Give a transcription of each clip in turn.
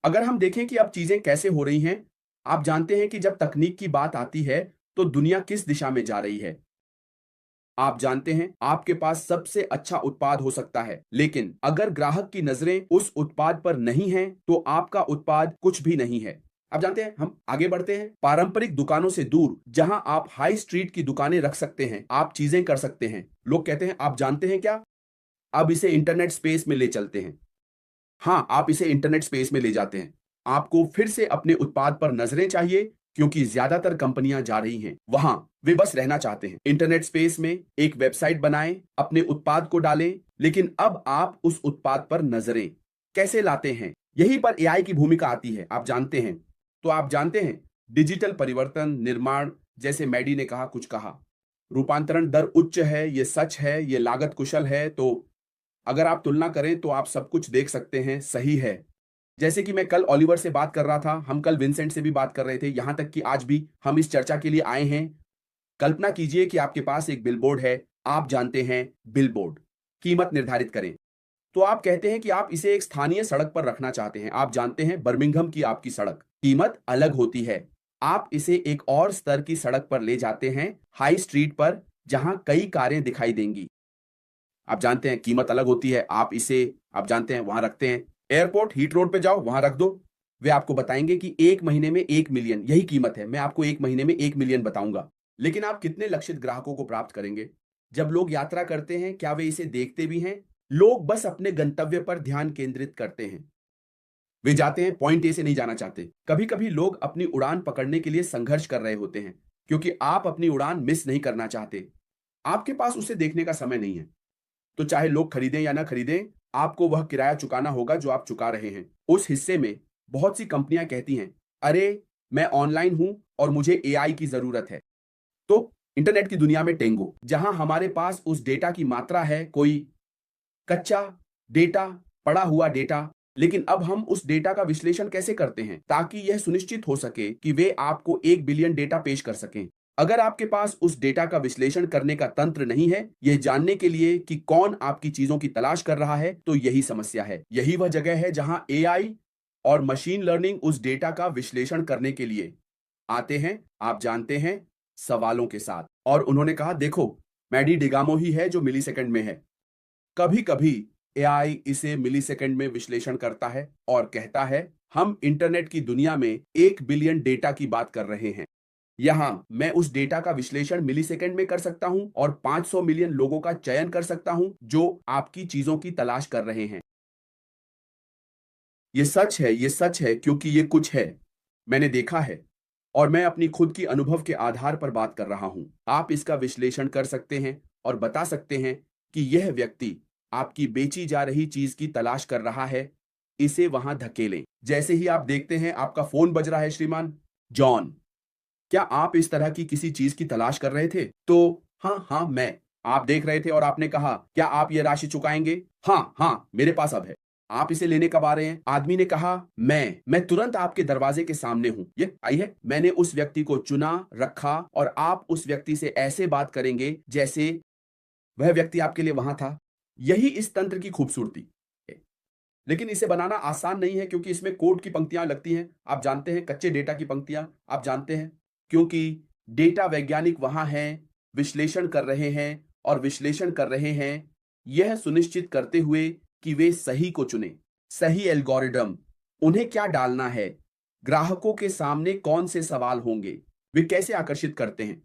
अगर हम देखें कि अब चीजें कैसे हो रही हैं, आप जानते हैं कि जब तकनीक की बात आती है, तो दुनिया किस दिशा में जा रही है। आप जानते हैं, आपके पास सबसे अच्छा उत्पाद हो सकता है, लेकिन अगर ग्राहक की नजरें उस उत्पाद पर नहीं हैं, तो आपका उत्पाद कुछ भी नहीं है। आप जानते हैं, हम आगे बढ़ते हैं। पारंपरिक दुकानों से दूर, जहां आप हाई स्ट्रीट की दुकानें रख सकते हैं, आप चीजें कर सकते हैं। लोग कहते हैं, आप जानते हैं क्या? अब इसे इंटरनेट स्पेस में ले चलते हैं। हाँ, आप इसे इंटरनेट स्पेस में ले जाते हैं। आपको फिर से अपने उत्पाद पर नजरें चाहिए, क्योंकि ज्यादातर कंपनियां जा रही हैं वहां, वे बस रहना चाहते हैं। इंटरनेट स्पेस में एक वेबसाइट बनाएं, अपने उत्पाद को डालें, लेकिन अब आप उस उत्पाद पर नजरें कैसे लाते हैं? यहीं पर एआई की भूमिका आती है, आप जानते हैं। तो आप जानते हैं, डिजिटल परिवर्तन निर्माण, जैसे मैडी ने कहा, कुछ कहा, रूपांतरण दर उच्च है, ये सच है, ये लागत कुशल है। तो अगर आप तुलना करें तो आप सब कुछ देख सकते हैं, सही है। जैसे कि मैं कल ओलिवर से बात कर रहा था, हम कल विंसेंट से भी बात कर रहे थे, यहां तक कि आज भी हम इस चर्चा के लिए आए हैं। कल्पना कीजिए कि आपके पास एक बिलबोर्ड है। आप जानते हैं, बिलबोर्ड, कीमत निर्धारित करें। तो आप कहते हैं कि आप इसे एक स्थानीय सड़क पर रखना चाहते हैं। आप जानते हैं, बर्मिंघम की आपकी सड़क, कीमत अलग होती है। आप इसे एक और स्तर की सड़क पर ले जाते हैं, हाई स्ट्रीट पर, जहां कई कारें दिखाई देंगी। आप जानते हैं, कीमत अलग होती है। आप इसे, आप जानते हैं, वहां रखते हैं। एयरपोर्ट हीट रोड पे जाओ, वहां रख दो। वे आपको बताएंगे कि 1 महीने में 1 मिलियन, यही कीमत है। मैं आपको 1 महीने में 1 मिलियन बताऊंगा। लेकिन आप कितने लक्षित ग्राहकों को प्राप्त करेंगे? जब लोग यात्रा करते हैं, क्या वे इसे देखते भी हैं? लोग बस अपने गंतव्य पर ध्यान केंद्रित करते हैं। वे जाते हैं, पॉइंट ए से नहीं जाना चाहते। कभी कभी लोग अपनी उड़ान पकड़ने के लिए संघर्ष कर रहे होते हैं, क्योंकि आप अपनी उड़ान मिस नहीं करना चाहते। आपके पास उसे देखने का समय नहीं है। तो चाहे लोग खरीदें या ना खरीदें, आपको वह किराया चुकाना होगा जो आप चुका रहे हैं। उस हिस्से में बहुत सी कंपनियां कहती हैं, अरे, मैं ऑनलाइन हूं और मुझे एआई की जरूरत है। तो इंटरनेट की दुनिया में टेंगो, जहां हमारे पास उस डेटा की मात्रा है, कोई कच्चा डेटा, पड़ा हुआ डेटा। लेकिन अब हम उस डेटा का विश्लेषण कैसे करते हैं, ताकि यह सुनिश्चित हो सके कि वे आपको 1 बिलियन डेटा पेश कर सकें। अगर आपके पास उस डेटा का विश्लेषण करने का तंत्र नहीं है, यह जानने के लिए कि कौन आपकी चीजों की तलाश कर रहा है, तो यही समस्या है। यही वह जगह है जहां एआई और मशीन लर्निंग उस डेटा का विश्लेषण करने के लिए आते हैं, आप जानते हैं, सवालों के साथ। और उन्होंने कहा, देखो, मैडी डिगामो ही है जो मिलीसेकंड में है। कभी कभी एआई इसे मिलीसेकंड में विश्लेषण करता है और कहता है, हम इंटरनेट की दुनिया में 1 बिलियन डेटा की बात कर रहे हैं। यहां मैं उस डेटा का विश्लेषण मिलीसेकंड में कर सकता हूं और 500 मिलियन लोगों का चयन कर सकता हूं जो आपकी चीजों की तलाश कर रहे हैं। ये सच है, ये सच है, क्योंकि ये कुछ है, मैंने देखा है, और मैं अपनी खुद की अनुभव के आधार पर बात कर रहा हूं। आप इसका विश्लेषण कर सकते हैं और बता सकते हैं कि यह व्यक्ति आपकी बेची जा रही चीज की तलाश कर रहा है, इसे वहां धकेलें। जैसे ही आप देखते हैं, आपका फोन बज रहा है, श्रीमान जॉन, क्या आप इस तरह की किसी चीज की तलाश कर रहे थे? तो हाँ हाँ, मैं। आप देख रहे थे और आपने कहा, क्या आप ये राशि चुकाएंगे? हाँ हाँ, मेरे पास अब है। आप इसे लेने कब आ रहे हैं? आदमी ने कहा, मैं तुरंत आपके दरवाजे के सामने हूं। ये आई है। मैंने उस व्यक्ति को चुना, रखा, और आप उस व्यक्ति से ऐसे बात करेंगे जैसे वह व्यक्ति आपके लिए वहां था। यही इस तंत्र की खूबसूरती है। लेकिन इसे बनाना आसान नहीं है, क्योंकि इसमें कोड की पंक्तियां लगती हैं। आप जानते हैं, कच्चे डेटा की पंक्तियां, आप जानते हैं, क्योंकि डेटा वैज्ञानिक वहां हैं, विश्लेषण कर रहे हैं, और विश्लेषण कर रहे हैं यह सुनिश्चित करते हुए कि वे सही को चुने, सही एल्गोरिदम। उन्हें क्या डालना है, ग्राहकों के सामने कौन से सवाल होंगे, वे कैसे आकर्षित करते हैं।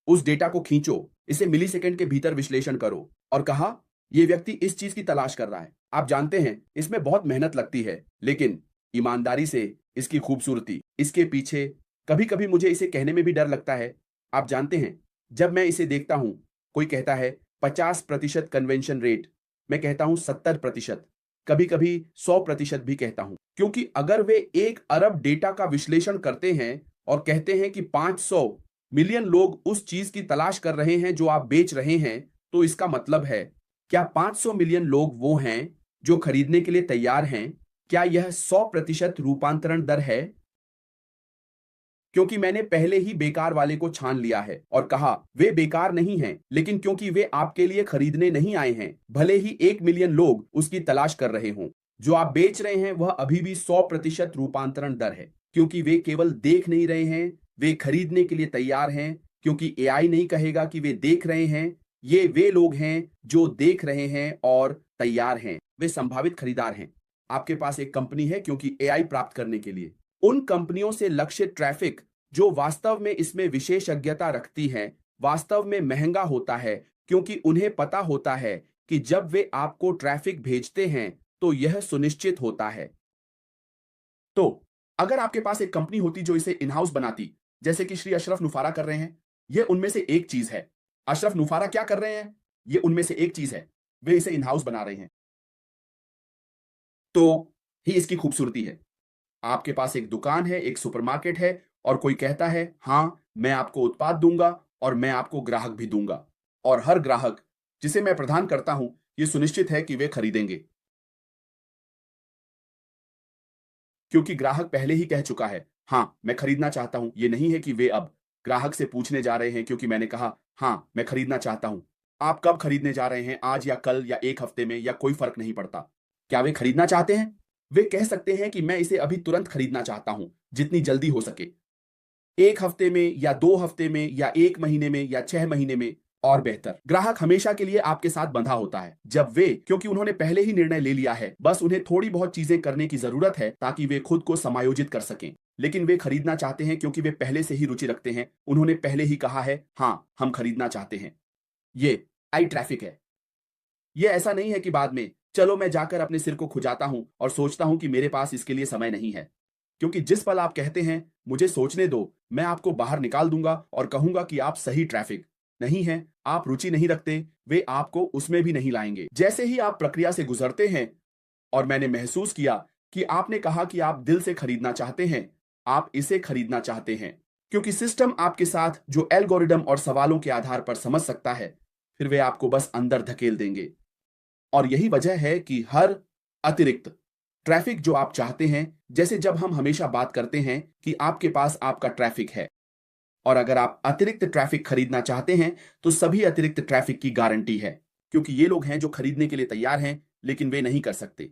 उस डेटा को खींचो, इसे मिलीसेकंड के भीतर विश्लेषण करो, और कहा, यह व्यक्ति इस चीज की तलाश कर रहा है। आप जानते हैं, इसमें बहुत मेहनत लगती है, लेकिन ईमानदारी से इसकी खूबसूरती, इसके पीछे कभी कभी मुझे इसे कहने में भी डर लगता है। आप जानते हैं, जब मैं इसे देखता हूं, कोई कहता है 50% कन्वेंशन रेट, मैं कहता हूं 70%, कभी कभी 100% भी कहता हूं। क्योंकि अगर वे 1 अरब डेटा का विश्लेषण करते हैं और कहते हैं कि 500 मिलियन लोग उस चीज की तलाश कर रहे हैं जो आप बेच रहे हैं, तो इसका मतलब है, क्या 500 मिलियन लोग वो हैं जो खरीदने के लिए तैयार हैं? क्या यह 100% रूपांतरण दर है? क्योंकि मैंने पहले ही बेकार वाले को छान लिया है और कहा, वे बेकार नहीं हैं, लेकिन क्योंकि वे आपके लिए खरीदने नहीं आए हैं, भले ही 1 मिलियन लोग उसकी तलाश कर रहे हों। जो आप बेच रहे हैं वह अभी भी 100% रूपांतरण दर है, क्योंकि वे केवल देख नहीं रहे हैं, वे खरीदने के लिए तैयार हैं, क्योंकि एआई नहीं कहेगा कि वे देख रहे हैं। ये वे लोग हैं जो देख रहे हैं और तैयार हैं, वे संभावित खरीदार हैं। आपके पास एक कंपनी है क्योंकि एआई प्राप्त करने के लिए उन कंपनियों से लक्षित ट्रैफिक जो वास्तव में इसमें विशेषज्ञता रखती हैं, वास्तव में महंगा होता है, क्योंकि उन्हें पता होता है कि जब वे आपको ट्रैफिक भेजते हैं तो यह सुनिश्चित होता है। तो अगर आपके पास एक कंपनी होती जो इसे इन हाउस बनाती, जैसे कि श्री अशरफ नुफारा कर रहे हैं, यह उनमें से एक चीज है। अशरफ नुफारा क्या कर रहे हैं? यह उनमें से एक चीज है, वे इसे इन हाउस बना रहे हैं। तो ही इसकी खूबसूरती है। आपके पास एक दुकान है, एक सुपरमार्केट है, और कोई कहता है, हां, मैं आपको उत्पाद दूंगा और मैं आपको ग्राहक भी दूंगा, और हर ग्राहक जिसे मैं प्रदान करता हूं, यह सुनिश्चित है कि वे खरीदेंगे, क्योंकि ग्राहक पहले ही कह चुका है, हां, मैं खरीदना चाहता हूं। यह नहीं है कि वे अब ग्राहक से पूछने जा रहे हैं क्योंकि मैंने कहा, हां, मैं खरीदना चाहता हूं। आप कब खरीदने जा रहे हैं, आज या कल या एक हफ्ते में, या कोई फर्क नहीं पड़ता। क्या वे खरीदना चाहते हैं? वे कह सकते हैं कि मैं इसे अभी तुरंत खरीदना चाहता हूं, जितनी जल्दी हो सके, एक हफ्ते में या 2 हफ्ते में या 1 महीने में या 6 महीने में, और बेहतर। ग्राहक हमेशा के लिए आपके साथ बंधा होता है, जब वे, क्योंकि उन्होंने पहले ही निर्णय ले लिया है, बस उन्हें थोड़ी बहुत चीजें करने की जरूरत है ताकि वे खुद को समायोजित कर सकें। लेकिन वे खरीदना चाहते हैं क्योंकि वे पहले से ही रुचि रखते हैं, उन्होंने पहले ही कहा है, हां, हम खरीदना चाहते हैं। ये आई ट्रैफिक है। ये ऐसा नहीं है कि बाद में, चलो मैं जाकर अपने सिर को खुजाता हूं और सोचता हूं कि मेरे पास इसके लिए समय नहीं है। क्योंकि जिस पल आप कहते हैं, मुझे सोचने दो, मैं आपको बाहर निकाल दूंगा और कहूंगा कि आप सही ट्रैफिक नहीं हैं, आप रुचि नहीं रखते, वे आपको उसमें भी नहीं लाएंगे। जैसे ही आप प्रक्रिया से गुजरते हैं, और मैंने महसूस किया कि आपने कहा कि आप दिल से खरीदना चाहते हैं, आप इसे खरीदना चाहते हैं, क्योंकि सिस्टम आपके साथ जो एल्गोरिदम और सवालों के आधार पर समझ सकता है, फिर वे आपको बस अंदर धकेल देंगे। और यही वजह है कि हर अतिरिक्त ट्रैफिक जो आप चाहते हैं, जैसे जब हम हमेशा बात करते हैं कि आपके पास आपका ट्रैफिक है, और अगर आप अतिरिक्त ट्रैफिक खरीदना चाहते हैं, तो सभी अतिरिक्त ट्रैफिक की गारंटी है, क्योंकि ये लोग हैं जो खरीदने के लिए तैयार हैं, लेकिन वे नहीं कर सकते।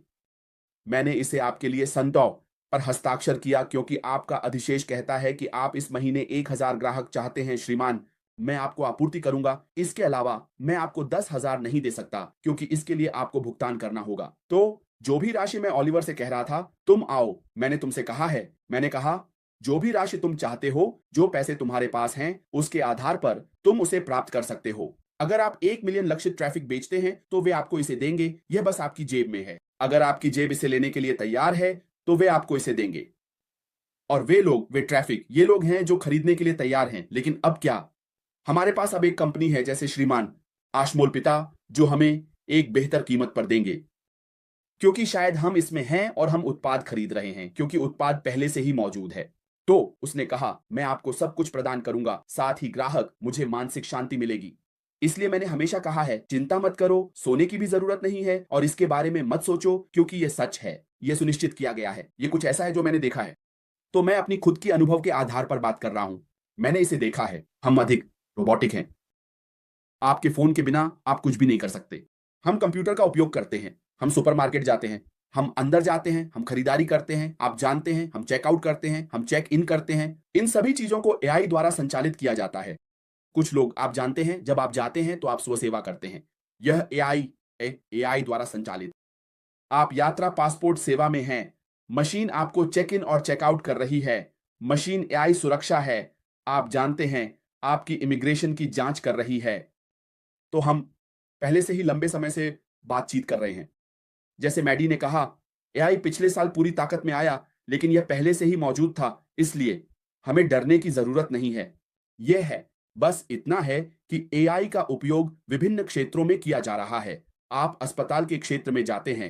मैंने इसे आपके लिए संतों पर हस्ताक्षर किया क्योंकि आपका अधिशेष कहता है कि आप इस महीने 1000 ग्राहक चाहते हैं श्रीमान। मैं आपको आपूर्ति करूंगा, इसके अलावा मैं आपको 10,000 नहीं दे सकता, क्योंकि इसके लिए आपको भुगतान करना होगा। तो जो भी राशि मैं ओलिवर से कह रहा था, तुम आओ, मैंने तुमसे कहा है, मैंने कहा, जो भी राशि तुम चाहते हो, जो पैसे तुम्हारे पास हैं, उसके आधार पर तुम उसे प्राप्त कर सकते हो। अगर आप 1 मिलियन लक्षित ट्रैफिक बेचते हैं, तो वे आपको इसे देंगे, यह बस आपकी जेब में है। अगर आपकी जेब इसे लेने के लिए तैयार है, तो वे आपको इसे देंगे। और वे लोग, वे ट्रैफिक, ये लोग हैं जो खरीदने के लिए तैयार हैं। लेकिन अब क्या? हमारे पास अब एक कंपनी है, जैसे श्रीमान आशमोल पिता, जो हमें एक बेहतर कीमत पर देंगे, क्योंकि शायद हम इसमें हैं और हम उत्पाद खरीद रहे हैं, क्योंकि उत्पाद पहले से ही मौजूद है। तो उसने कहा, मैं आपको सब कुछ प्रदान करूंगा, साथ ही ग्राहक, मुझे मानसिक शांति मिलेगी। इसलिए मैंने हमेशा कहा है, चिंता मत करो, सोने की भी जरूरत नहीं है, और इसके बारे में मत सोचो, क्योंकि यह सच है, यह सुनिश्चित किया गया है, यह कुछ ऐसा है जो मैंने देखा है। तो मैं अपनी खुद की अनुभव के आधार पर बात कर रहा हूं। मैंने इसे देखा है। हम अधिक रोबोटिक हैं। आपके फोन के बिना आप कुछ भी नहीं कर सकते। हम कंप्यूटर का उपयोग करते हैं, हम सुपरमार्केट जाते हैं, हम अंदर जाते हैं, हम खरीदारी करते हैं, आप जानते हैं, हम चेकआउट करते हैं, हम चेक इन करते हैं। इन सभी चीजों को एआई द्वारा संचालित किया जाता है। कुछ लोग, आप जानते हैं, जब आप जाते हैं तो आप स्व सेवा करते हैं। यह एआई एआई द्वारा संचालित। आप यात्रा पासपोर्ट सेवा में हैं, मशीन आपको चेक इन और चेकआउट कर रही है। मशीन एआई सुरक्षा है। आप जानते हैं, आपकी इमिग्रेशन की जांच कर रही है। तो हम पहले से ही लंबे समय से बातचीत कर रहे हैं। जैसे मैडी ने कहा, एआई पिछले साल पूरी ताकत में आया, लेकिन यह पहले से ही मौजूद था, इसलिए हमें डरने की जरूरत नहीं है। यह है, बस इतना है कि एआई का उपयोग विभिन्न क्षेत्रों में किया जा रहा है। आप अस्पताल के क्षेत्र में जाते हैं,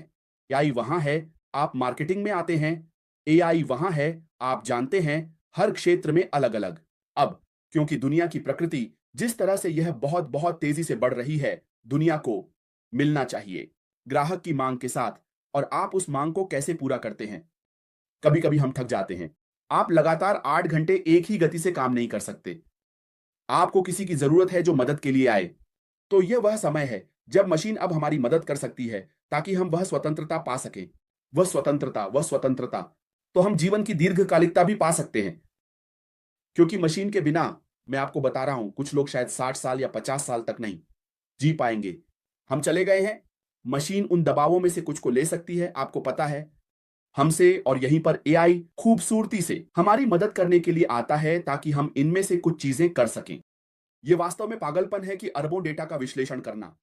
एआई वहां है। आप मार्केटिंग में आते हैं, एआई वहां है। आप जानते हैं, हर क्षेत्र में अलग अलग। अब क्योंकि दुनिया की प्रकृति जिस तरह से यह बहुत बहुत तेजी से बढ़ रही है, दुनिया को मिलना चाहिए ग्राहक की मांग के साथ। और आप उस मांग को कैसे पूरा करते हैं? कभी कभी हम थक जाते हैं। आप लगातार 8 घंटे एक ही गति से काम नहीं कर सकते। आपको किसी की जरूरत है जो मदद के लिए आए। तो यह वह समय है जब मशीन अब हमारी मदद कर सकती है, ताकि हम वह स्वतंत्रता पा सकें वह स्वतंत्रता तो हम जीवन की दीर्घकालिकता भी पा सकते हैं। क्योंकि मशीन के बिना, मैं आपको बता रहा हूं, कुछ लोग शायद 60 साल या 50 साल तक नहीं जी पाएंगे। हम चले गए हैं। मशीन उन दबावों में से कुछ को ले सकती है, आपको पता है, हमसे, और यहीं पर एआई खूबसूरती से हमारी मदद करने के लिए आता है ताकि हम इनमें से कुछ चीजें कर सकें। यह वास्तव में पागलपन है कि अरबों डेटा का विश्लेषण करना।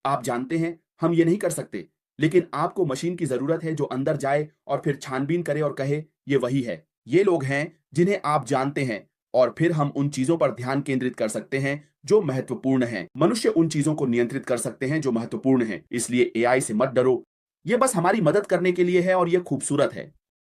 आप जानते हैं, हम ये नहीं कर सकते, लेकिन आपको मशीन की जरूरत है जो अंदर जाए और फिर छानबीन करे और कहे ये वही है। ये लोग हैं जिन्हें आप जानते हैं, और फिर हम उन चीजों पर ध्यान केंद्रित कर सकते हैं जो महत्वपूर्ण हैं। मनुष्य उन चीजों को नियंत्रित कर सकते हैं जो महत्वपूर्ण हैं। इसलिए एआई से मत डरो, ये बस हमारी मदद करने के लिए है और ये खूबसूरत है।